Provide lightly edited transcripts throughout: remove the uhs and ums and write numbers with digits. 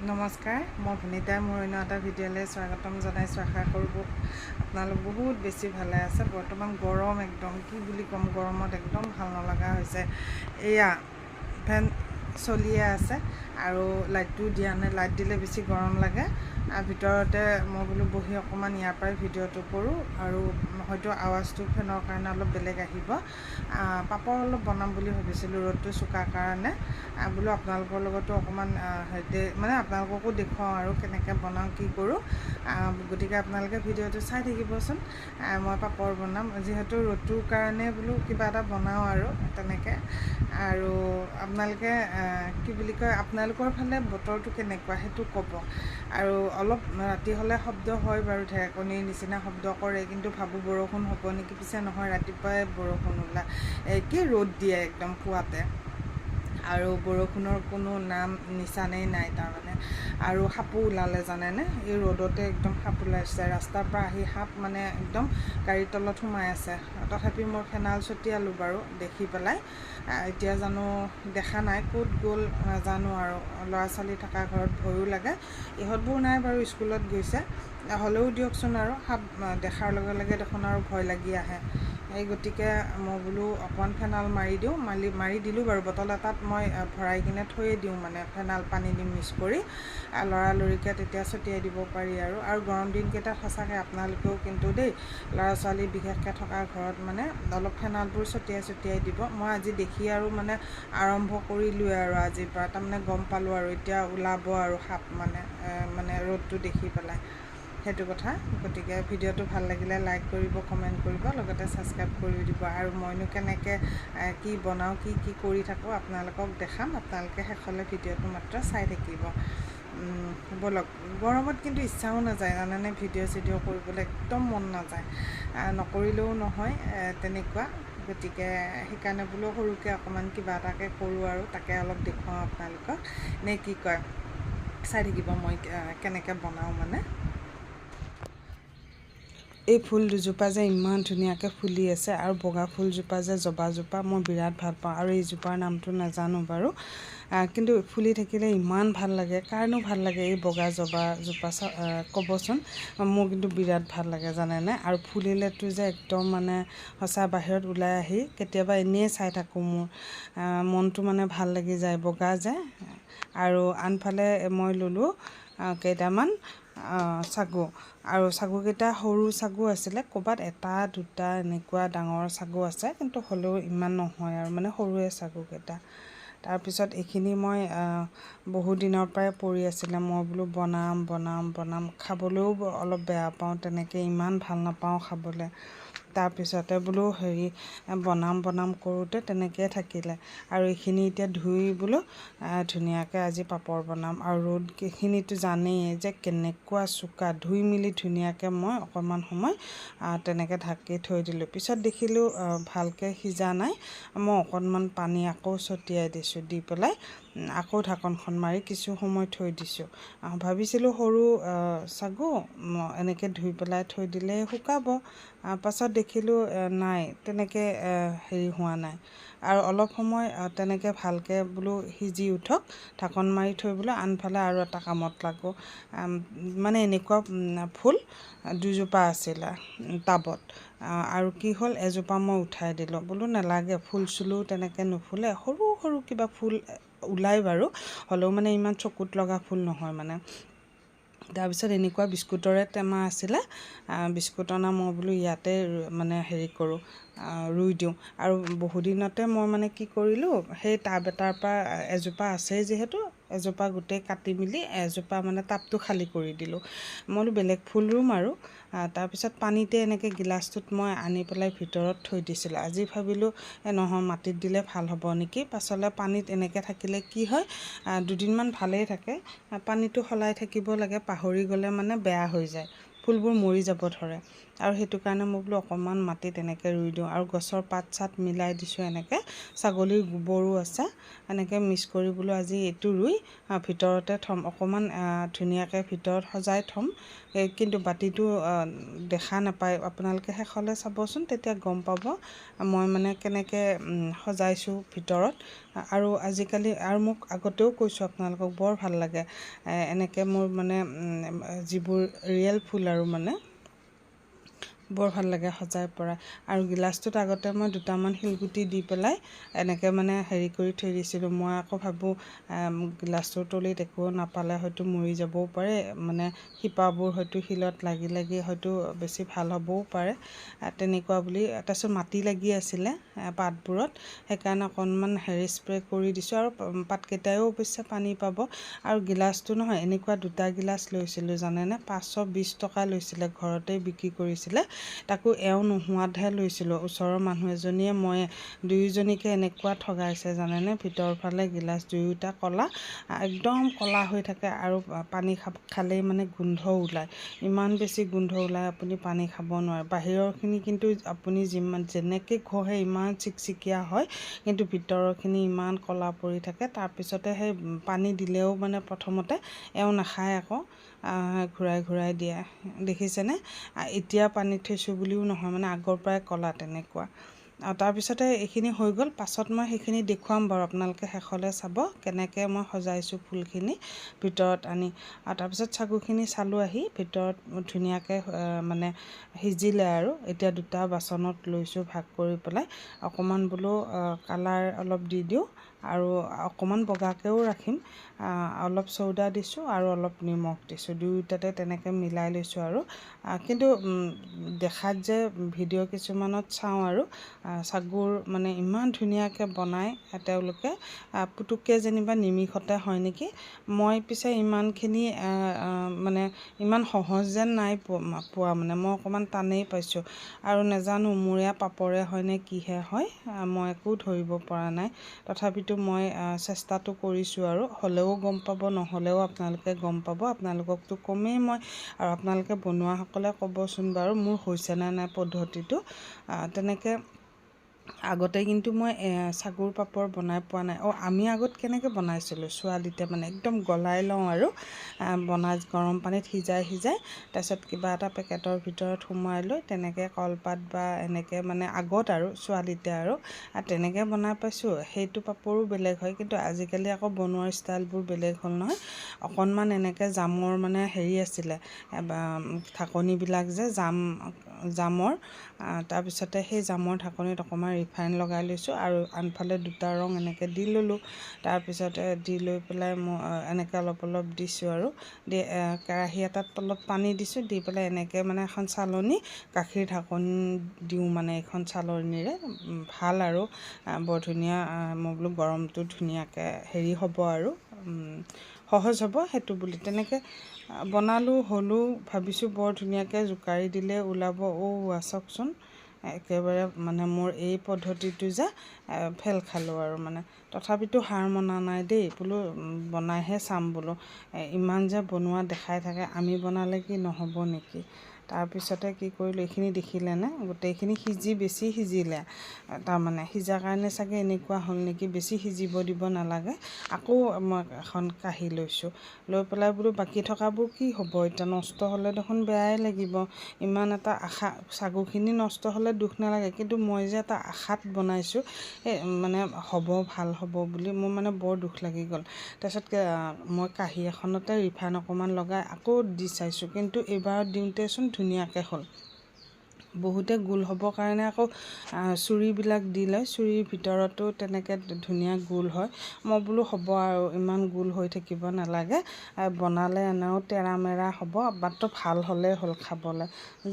নমস্কাৰ, মই ভনিতা মোৰ অন্য এটা ভিডিঅ'লৈ স্বাগতম জনাইছোঁ। আশা কৰোঁ আপোনালোক বহুত বেছি ভালে আছে। বৰ্তমান গৰম একদম কি বুলি ক'ম, গৰমত একদম ভাল নলগা হৈছে। এয়া ফেন চলিয়ে আছে আৰু লাইটটো দিয়া নাই। লাইট দিলে বেছি গৰম লাগে। ভিতৰতে মই বোলো বহি অকণমান ইয়াৰ পৰাই ভিডিঅ'টো কৰোঁ আৰু হয়তো আৱাজটো ফেনৰ কাৰণে অলপ বেলেগ আহিব। পাপৰ অলপ বনাম বুলি ভাবিছিলোঁ, ৰ'দটো চোকা কাৰণে বোলো আপোনালোকৰ লগতো অকণমান মানে আপোনালোককো দেখুৱাওঁ আৰু কেনেকৈ বনাওঁ কি কৰোঁ। গতিকে আপোনালোকে ভিডিঅ'টো চাই থাকিবচোন। মই পাপৰ বনাম যিহেতু ৰ'দটোৰ কাৰণে বোলো কিবা এটা বনাওঁ আৰু তেনেকৈ। আৰু আপোনালোকে কি বুলি কয়, আপোনালোকৰ ফালে বতৰটো কেনেকুৱা সেইটো ক'ব। আৰু অলপ ৰাতি হ'লে শব্দ হয় বাৰু, ঢেৰেকণিৰ নিচিনা শব্দ কৰে, কিন্তু ভাবোঁ বৰষুণ হ'ব নেকি, পিছে নহয়, ৰাতিপুৱাই বৰষুণ কি ৰ'দ দিয়ে একদম পুৱাতে, আৰু বৰষুণৰ কোনো নাম নিচানেই নাই তাৰমানে। আৰু সাপো ওলালে জানেনে, এই ৰ'দতে একদম সাপ ওলাইছে। ৰাস্তাৰ পৰা আহি সাপ মানে একদম গাড়ীৰ তলত সোমাই আছে। তথাপি মই ফেনাইল ছটিয়ালোঁ বাৰু দেখি পেলাই। এতিয়া জানো দেখা নাই, ক'ত গ'ল নাজানো আৰু। ল'ৰা ছোৱালী থকা ঘৰত ভয়ো লাগে। ইহঁতবোৰ নাই বাৰু, স্কুলত গৈছে। হ'লেও দিয়কচোন, আৰু সাপ দেখাৰ লগে লগে দেখোন আৰু ভয় লাগি আহে। গতিকে মই বোলো অকণমান ফেনাইল মাৰি দিওঁ। মাৰি দিলোঁ বাৰু, বটল এটাত মই ভৰাই কিনে থৈয়ে দিওঁ, মানে ফেনাইল পানী দি মিক্স কৰি লৰালৰিকৈ তেতিয়া ছটিয়াই দিব পাৰি। আৰু গৰম দিনকেইটাত সঁচাকৈ আপোনালোকেও কিন্তু দেই, ল'ৰা ছোৱালী বিশেষকৈ থকা ঘৰত মানে অলপ ফেনাইলবোৰ ছটিয়াই দিব। মই আজি দেখি আৰু মানে আৰম্ভ কৰিলোৱে আৰু আজিৰ পৰা, তাৰমানে গম পালোঁ আৰু এতিয়া ওলাব আৰু সাপ মানে ৰ'দটো দেখি পেলাই, সেইটো কথা। গতিকে ভিডিঅ'টো ভাল লাগিলে লাইক কৰিব, কমেণ্ট কৰিব, লগতে ছাবস্ক্ৰাইব কৰি দিব। আৰু মইনো কেনেকৈ কি বনাওঁ, কি কৰি থাকোঁ আপোনালোকক দেখাম। আপোনালোকে শেষলৈ ভিডিঅ'টো মাত্ৰ চাই থাকিব। ব'লক। গৰমত কিন্তু ইচ্ছাও নাযায় জানেনে, ভিডিঅ' চিডিঅ' কৰিবলৈ একদম মন নাযায়। নকৰিলেও নহয় তেনেকুৱা। গতিকে সেইকাৰণে বোলো সৰুকৈ অকণমান কিবা এটাকৈ কৰোঁ আৰু তাকে অলপ দেখুৱাওঁ আপোনালোকক। নে কি কয়, চাই থাকিব মই কেনেকৈ বনাওঁ মানে। এই ফুল দুজোপা যে ইমান ধুনীয়াকৈ ফুলি আছে, আৰু বগা ফুলজোপা যে জবাজোপা মই বিৰাট ভাল পাওঁ। আৰু এইজোপাৰ নামটো নাজানো বাৰু, কিন্তু ফুলি থাকিলে ইমান ভাল লাগে। কাৰণো ভাল লাগে এই বগা জবাজোপা ক'বচোন। মোৰ কিন্তু বিৰাট ভাল লাগে জানেনে। আৰু ফুলিলেতো যে একদম মানে সঁচা বাহিৰত ওলাই আহি কেতিয়াবা এনেই চাই থাকোঁ, মোৰ মনটো মানে ভাল লাগি যায়, বগা যে। আৰু আনফালে মই ল'লোঁ কেইটামান চাগু, আৰু চাগুকেইটা সৰু চাগু আছিলে। ক'ৰবাত এটা দুটা এনেকুৱা ডাঙৰ চাগু আছে, কিন্তু হ'লেও ইমান নহয় আৰু, মানে সৰুৱে চাগুকেইটা। তাৰপিছত এইখিনি মই বহু দিনৰ পৰাই পৰি আছিলে। মই বোলো বনাম। খাবলৈও অলপ বেয়া পাওঁ তেনেকৈ, ইমান ভাল নাপাওঁ খাবলৈ। তাৰপিছতে বোলো বনাম কৰোঁতে তেনেকৈ থাকিলে। আৰু এইখিনি এতিয়া ধুই বোলো ধুনীয়াকৈ আজি পাপৰ বনাম। আৰু ৰ'দখিনিতো জানেই যে কেনেকুৱা চোকা। ধুই মেলি ধুনীয়াকৈ মই অকণমান সময় তেনেকৈ ঢাকি থৈ দিলোঁ। পিছত দেখিলোঁ ভালকৈ সিজা নাই। মই অকণমান পানী আকৌ ছটিয়াই দিছোঁ, দি পেলাই আকৌ ঢাকনখন মাৰি কিছু সময় থৈ দিছোঁ। ভাবিছিলোঁ সৰু চাগু এনেকৈ ধুই পেলাই থৈ দিলে শুকাব। পাছত দেখিলোঁ নাই, তেনেকৈ হোৱা নাই। আৰু অলপ সময় তেনেকৈ ভালকৈ বোলো সিজি উঠক, ঢাকন মাৰি থৈ বোলো আনফালে আৰু এটা কামত লাগোঁ। মানে এনেকুৱা ফুল দুজোপা আছিলে টাবত। আৰু কি হ'ল, এজোপা মই উঠাই দিলোঁ। বোলো নালাগে, ফুল চুলো তেনেকৈ নুফুলে, সৰু সৰু কিবা ফুল ওলাই বাৰু, হ'লেও মানে ইমান চকুত লগা ফুল নহয় মানে। তাৰপিছত এনেকুৱা বিস্কুটৰে টেমা আছিলে, বিস্কুট অনা। মই বোলো ইয়াতে মানে কৰোঁ, ৰুই দিওঁ। আৰু বহুদিনতে মই মানে কি কৰিলোঁ, সেই টাব এটাৰ পৰা এজোপা আছেই যিহেতু, এজোপা গোটেই কাটি মেলি এজোপা মানে টাবটো খালী কৰি দিলোঁ। মই বোলো বেলেগ ফুল ৰুম আৰু। তাৰপিছত পানীতে এনেকৈ গিলাচটোত মই আনি পেলাই ভিতৰত থৈ দিছিলোঁ। আজি ভাবিলোঁ নহয়, মাটিত দিলে ভাল হ'ব নেকি। পাছলৈ পানীত এনেকৈ থাকিলে কি হয়, দুদিনমান ভালেই থাকে। পানীটো সলাই থাকিব লাগে, পাহৰি গ'লে মানে বেয়া হৈ যায়, ফুলবোৰ মৰি যাব ধৰে। আৰু সেইটো কাৰণে মই বোলো অকণমান মাটিত এনেকৈ ৰুই দিওঁ আৰু গছৰ পাত চাত মিলাই দিছোঁ এনেকৈ ছাগলীৰ গোবৰো আছে এনেকৈ মিক্স কৰি বোলো আজি এইটো ৰুই ভিতৰতে থ'ম অকণমান ধুনীয়াকৈ ভিতৰত সজাই থ'ম কিন্তু বাতিটো দেখা নাপায় আপোনালোকে শেষলৈ চাবচোন তেতিয়া গম পাব মই মানে কেনেকৈ সজাইছোঁ ভিতৰত আৰু আজিকালি আৰু মোক আগতেও কৈছোঁ আপোনালোকক বৰ ভাল লাগে এনেকৈ মোৰ মানে যিবোৰ ৰিয়েল ফুল আৰু মানে বৰ ভাল লাগে সজাই পৰা আৰু গিলাচটোত আগতে মই দুটামান শিলগুটি দি পেলাই এনেকৈ মানে হেৰি কৰি থৈ দিছিলোঁ মই আকৌ ভাবোঁ গিলাচটোৰ তলিত একো নাপালে হয়তো মৰি যাবও পাৰে মানে শিপাবোৰ হয়তো শিলত লাগি লাগি হয়তো বেছি ভাল হ'বও পাৰে তেনেকুৱা বুলি তাৰপিছত মাটি লাগি আছিলে পাতবোৰত সেইকাৰণে অকণমান হেৰি স্প্ৰে কৰি দিছোঁ আৰু পাতকেইটায়ো অৱশ্যে পানী পাব আৰু গিলাচটো নহয় এনেকুৱা দুটা গিলাচ লৈছিলোঁ জানেনে 520 টকা লৈছিলে ঘৰতে বিক্ৰী কৰিছিলে তাকো এওঁ নোহোৱাতহে লৈছিলোঁ ওচৰৰ মানুহ এজনীয়ে মই দুয়োজনীকে এনেকুৱা ঠগাইছে জানেনে ভিতৰৰ ফালে গিলাচ দুয়োটা ক'লা একদম ক'লা হৈ থাকে আৰু পানী খালেই মানে গোন্ধ ওলায় ইমান বেছি গোন্ধ ওলায় আপুনি পানী খাব নোৱাৰে বাহিৰৰখিনি কিন্তু আপুনি যেনেকৈ ঘঁহে ইমান চিকচিকীয়া হয় কিন্তু ভিতৰৰখিনি ইমান ক'লা পৰি থাকে তাৰপিছতে সেই পানী দিলেও মানে প্ৰথমতে এওঁ নাখায় আকৌ ঘূৰাই ঘূৰাই দিয়ে দেখিছেনে এতিয়া পানীত থৈছোঁ বুলিও নহয় মানে আগৰ পৰাই ক'লা তেনেকুৱা আৰু তাৰপিছতে এইখিনি হৈ গ'ল পাছত মই সেইখিনি দেখুৱাম বাৰু আপোনালোকে শেষলৈ চাব কেনেকৈ মই সজাইছোঁ ফুলখিনি ভিতৰত আনি আৰু তাৰপিছত ছাগুখিনি চালোঁ আহি ভিতৰত ধুনীয়াকৈ মানে সিজিলে আৰু এতিয়া দুটা বাচনত লৈছোঁ ভাগ কৰি পেলাই অকণমান বোলো কালাৰ অলপ দি দিওঁ আৰু অকণমান বগাকৈও ৰাখিম অলপ চৌদা দিছোঁ আৰু অলপ নিমখ দিছোঁ দুয়োটাতে তেনেকৈ মিলাই লৈছোঁ আৰু কিন্তু দেখাত যে ভিডিঅ' কিছুমানত চাওঁ আৰু ছাগুৰ মানে ইমান ধুনীয়াকৈ বনায় তেওঁলোকে পুতুককৈ যেনিবা নিমিষতে হয় নেকি মই পিছে ইমানখিনি মানে ইমান সহজ যেন নাই পোৱা মানে মই অকণমান টানেই পাইছোঁ আৰু নেজানো মূৰীয়া পাপৰে হয়নে কিহে হয় মই একো ধৰিব পৰা নাই তথাপিতো মই চেষ্টাটো কৰিছোঁ আৰু হ'লেও গম পাব নহ'লেও আপোনালোকে গম পাব আপোনালোককতো কমেই মই আৰু আপোনালোকে বনোৱাসকলে ক'বচোন বাৰু মোৰ হৈছেনে নাই পদ্ধতিটো তেনেকৈ আগতে কিন্তু মই ছাগুৰ পাপৰ বনাই পোৱা নাই আমি আগত কেনেকৈ বনাইছিলোঁ ছোৱালীতে মানে একদম গলাই লওঁ আৰু বনাই গৰম পানীত সিজাই তাৰপিছত কিবা এটা পেকেটৰ ভিতৰত সোমোৱাই লৈ তেনেকৈ কলপাত বা এনেকৈ মানে আগত আৰু ছোৱালীতে আৰু তেনেকৈ বনাই পাইছোঁ সেইটো পাপৰো বেলেগ হয় কিন্তু আজিকালি আকৌ বনোৱাৰ ষ্টাইলবোৰ বেলেগ হ'ল নহয় অকণমান এনেকৈ জামৰ মানে হেৰি আছিলে ঢাকনিবিলাক যে জামৰ তাৰপিছতে সেই জামৰ ঢাকনিত অকণমান ৰিফাইন লগাই লৈছোঁ আৰু আনফালে দুটা ৰং এনেকৈ দি ল'লোঁ তাৰপিছতে দি লৈ পেলাই মই এনেকৈ অলপ অলপ দিছোঁ আৰু দি কেৰাহী এটাত অলপ পানী দিছোঁ দি পেলাই এনেকৈ মানে এখন চালনী গাখীৰ ঢাকনি দিওঁ মানে এইখন চালনীৰে ভাল আৰু বৰ ধুনীয়া মই বোলো গৰমটো ধুনীয়াকৈ হেৰি হ'ব আৰু সহজ হ'ব সেইটো বুলি তেনেকৈ বনালোঁ হ'লেও ভাবিছোঁ বৰ ধুনীয়াকৈ জোকাৰি দিলে ওলাব চাওকচোন একেবাৰে মানে মোৰ এই পদ্ধতিটো যে ফেল খালোঁ আৰু মানে তথাপিতো হাৰ মনা নাই দেই বোলো বনাইহে চাম বোলো ইমান যে বনোৱা দেখাই থাকে আমি বনালে কি নহ'ব নেকি তাৰপিছতে কি কৰিলোঁ এইখিনি দেখিলেনে গোটেইখিনি বেছি সিজিলে তাৰমানে সিজাৰ কাৰণে চাগে এনেকুৱা হ'ল নেকি বেছি সিজিব দিব নালাগে আকৌ মই এখন কাঢ়ি লৈছোঁ লৈ পেলাই বোলো বাকী থকাবোৰ কি হ'ব এতিয়া নষ্ট হ'লে দেখোন বেয়াই লাগিব ইমান এটা আশা ছাগুখিনি নষ্ট হ'লে দুখ নালাগে কিন্তু মই যে এটা আশাত বনাইছোঁ মানে হ'ব ভাল হ'ব বুলি মোৰ মানে বৰ দুখ লাগি গ'ল তাৰপিছত মই কাঁহী এখনতে ৰিফাইন অকণমান লগাই আকৌ দি চাইছোঁ কিন্তু এইবাৰত দিওঁতেচোন ধুনীয়াকৈ হ'ল বহুতে গোল হ'বৰ কাৰণে আকৌ চুৰিবিলাক দি লয় চুৰিৰ ভিতৰতো তেনেকৈ ধুনীয়া গোল হয় মই বোলো হ'ব আৰু ইমান গোল হৈ থাকিব নালাগে বনালে এনেও তেৰামেৰা হ'ব মাত্ৰ ভাল হ'লেই হ'ল খাবলৈ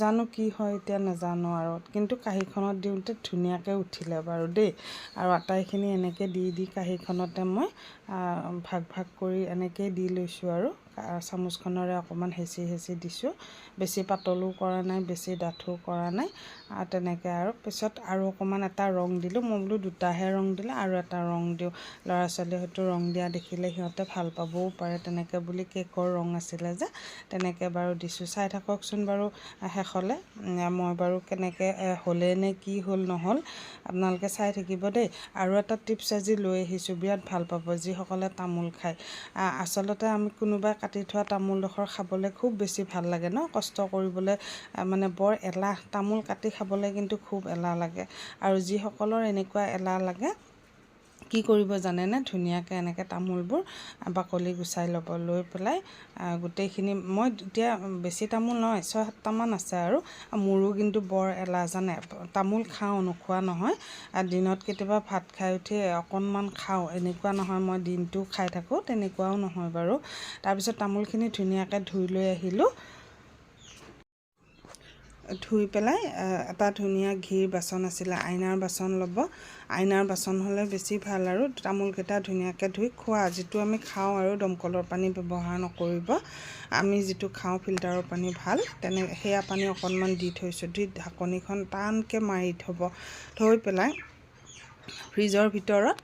জানো কি হয় এতিয়া নাজানো আৰু কিন্তু কাঁহীখনত দিওঁতে ধুনীয়াকৈ উঠিলে বাৰু দেই আৰু আটাইখিনি এনেকৈ দি কাঁহীখনতে মই ভাগ ভাগ কৰি এনেকৈ দি লৈছোঁ আৰু চামুচখনেৰে অকণমান হেঁচি দিছোঁ। বেছি পাতলো কৰা নাই, বেছি ডাঠো কৰা নাই। তেনেকৈ আৰু পিছত আৰু অকণমান এটা ৰং দিলোঁ। মই বোলো দুটাহে ৰং দিলে আৰু এটা ৰং দিওঁ, ল'ৰা ছোৱালীয়ে হয়তো ৰং দিয়া দেখিলে সিহঁতে ভাল পাবও পাৰে, তেনেকৈ বুলি কেকৰ ৰং আছিলে যে তেনেকৈ বাৰু দিছোঁ। চাই থাককচোন বাৰু শেষলৈ মই বাৰু কেনেকৈ হ'লে নে কি হ'ল নহ'ল আপোনালোকে চাই থাকিব দেই। আৰু এটা টিপছ আজি লৈ আহিছোঁ, বিৰাট ভাল পাব যিসকলে তামোল খায়। আচলতে আমি কোনোবাই কাটি থোৱা তামোলডোখৰ খাবলৈ খুব বেছি ভাল লাগে ন, কষ্ট কৰিবলৈ মানে বৰ এলাহ, তামোল কাটি খাবলৈ কিন্তু খুব এলাহ লাগে। আৰু যিসকলৰ এনেকুৱা এলাহ লাগে কি কৰিব জানেনে, ধুনীয়াকৈ এনেকৈ তামোলবোৰ বাকলি গুচাই ল'ব, লৈ পেলাই গোটেইখিনি, মই এতিয়া বেছি তামোল নহয় 6-7টামান আছে আৰু মোৰো কিন্তু বৰ এলাহ জানে, তামোল খাওঁ নোখোৱা নহয়, দিনত কেতিয়াবা ভাত খাই উঠি অকণমান খাওঁ, এনেকুৱা নহয় মই দিনটো খাই থাকোঁ, তেনেকুৱাও নহয় বাৰু। তাৰপিছত তামোলখিনি ধুনীয়াকৈ ধুই লৈ আহিলোঁ। ধুই পেলাই এটা ধুনীয়া ঘিৰ বাচন আছিলে, আইনাৰ বাচন ল'ব, আইনাৰ বাচন হ'লে বেছি ভাল। আৰু তামোলকেইটা ধুনীয়াকৈ ধুই খোৱা যিটো আমি খাওঁ আৰু দমকলৰ পানী ব্যৱহাৰ নকৰিব, আমি যিটো খাওঁ ফিল্টাৰৰ পানী ভাল, সেয়া পানী অকণমান দি থৈছোঁ, দি ঢাকনিখন টানকৈ মাৰি থ'ব, থৈ পেলাই ফ্ৰিজৰ ভিতৰত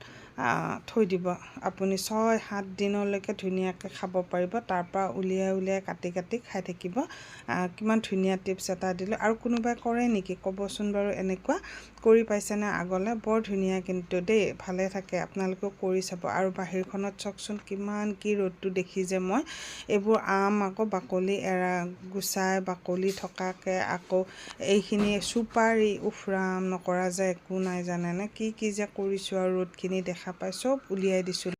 থৈ দিব। আপুনি 6-7 দিনলৈকে ধুনীয়াকৈ খাব পাৰিব। তাৰপৰা উলিয়াই কাটি খাই থাকিব। কিমান ধুনীয়া টিপছ এটা দিলোঁ। আৰু কোনোবাই কৰে নেকি ক'বচোন বাৰু, এনেকুৱা কৰি পাইছেনে আগলৈ? বৰ ধুনীয়া কিন্তু দেই, ভালে থাকে, আপোনালোকেও কৰি চাব। আৰু বাহিৰখনত চাওকচোন কিমান কি ৰ'দটো দেখিছে। মই এইবোৰ আম আকৌ বাকলি গুচাই বাকলি থকাকৈ, আকৌ এইখিনি চুপাৰি, উফৰাম নকৰা যে একো নাই জানেনে, কি যে কৰিছোঁ। আৰু ৰ'দখিনি দেখা পাই চব উলিয়াই দিছোঁ।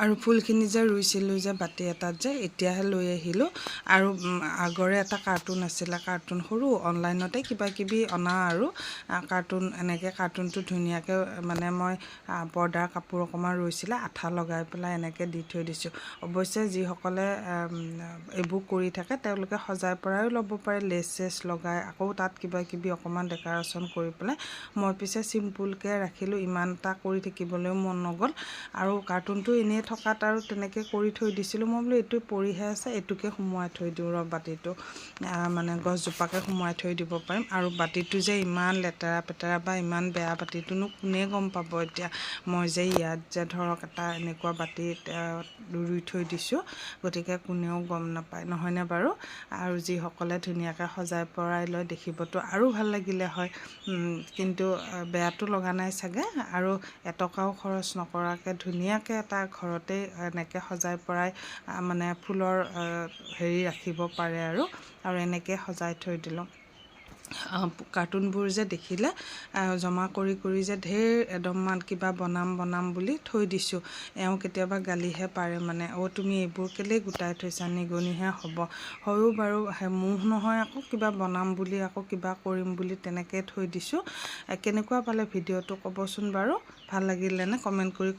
আৰু ফুলখিনি যে ৰুইছিলোঁ যে বাতি এটাত যে, এতিয়াহে লৈ আহিলোঁ। আৰু আগৰে এটা কাৰ্টুন আছিলে, কাৰ্টুন সৰু, অনলাইনতে কিবা কিবি অনা আৰু কাৰ্টুন, এনেকৈ কাৰ্টুনটো ধুনীয়াকৈ মানে মই পৰ্দাৰ কাপোৰ অকণমান ৰৈছিলে, আঠা লগাই পেলাই এনেকৈ দি থৈ দিছোঁ। অৱশ্যে যিসকলে এইবোৰ কৰি থাকে তেওঁলোকে সজাই পৰাইও ল'ব পাৰে, লেচ চেচ লগাই, আকৌ তাত কিবা কিবি অকণমান ডেক'ৰেশ্যন কৰি পেলাই। মই পিছে চিম্পুলকৈ ৰাখিলোঁ, ইমান এটা কৰি থাকিবলৈও মন নগ'ল। আৰু কাৰ্টুনটো এনেই থকাত আৰু তেনেকৈ কৰি থৈ দিছিলোঁ। মই বোলো এইটো পৰিহে আছে, এইটোকে সোমোৱাই থৈ দিওঁ ৰ, বাতিটো মানে গছজোপাকে সোমোৱাই থৈ দিব পাৰিম। আৰু বাতিটো যে ইমান লেতেৰা পেতেৰা বা ইমান বেয়া, বাতিটোনো কোনে গম পাব এতিয়া মই যে ইয়াত যে ধৰক এটা এনেকুৱা বাতিত ৰুই থৈ দিছোঁ, গতিকে কোনেও গম নাপায়, নহয়নে বাৰু? আৰু যিসকলে ধুনীয়াকৈ সজাই পৰাই লয় দেখিবতো আৰু ভাল লাগিলে হয়, কিন্তু বেয়াটো লগা নাই চাগে। আৰু এটকাও খৰচ নকৰাকৈ ধুনীয়াকৈ এটা ঘৰতেই এনেকৈ সজাই পৰাই মানে ফুলৰ হেৰি ৰাখিব পাৰে আৰু এনেকৈ সজাই থৈ দিলোঁ। কাৰ্টুনবোৰ যে দেখিলে জমা কৰি যে ঢেৰ এদমমান কিবা বনাম বুলি থৈ দিছোঁ। এওঁ কেতিয়াবা গালিহে পাৰে মানে, তুমি এইবোৰ কেলেই গোটাই থৈছা, নিগনিহে হ'ব। হয়ো বাৰু, মোহ নহয় আকৌ কিবা বনাম বুলি, আকৌ কিবা কৰিম বুলি তেনেকৈ থৈ দিছোঁ। কেনেকুৱা পালে ভিডিঅ'টো ক'বচোন বাৰু, ভাল লাগিলেনে কমেণ্ট কৰি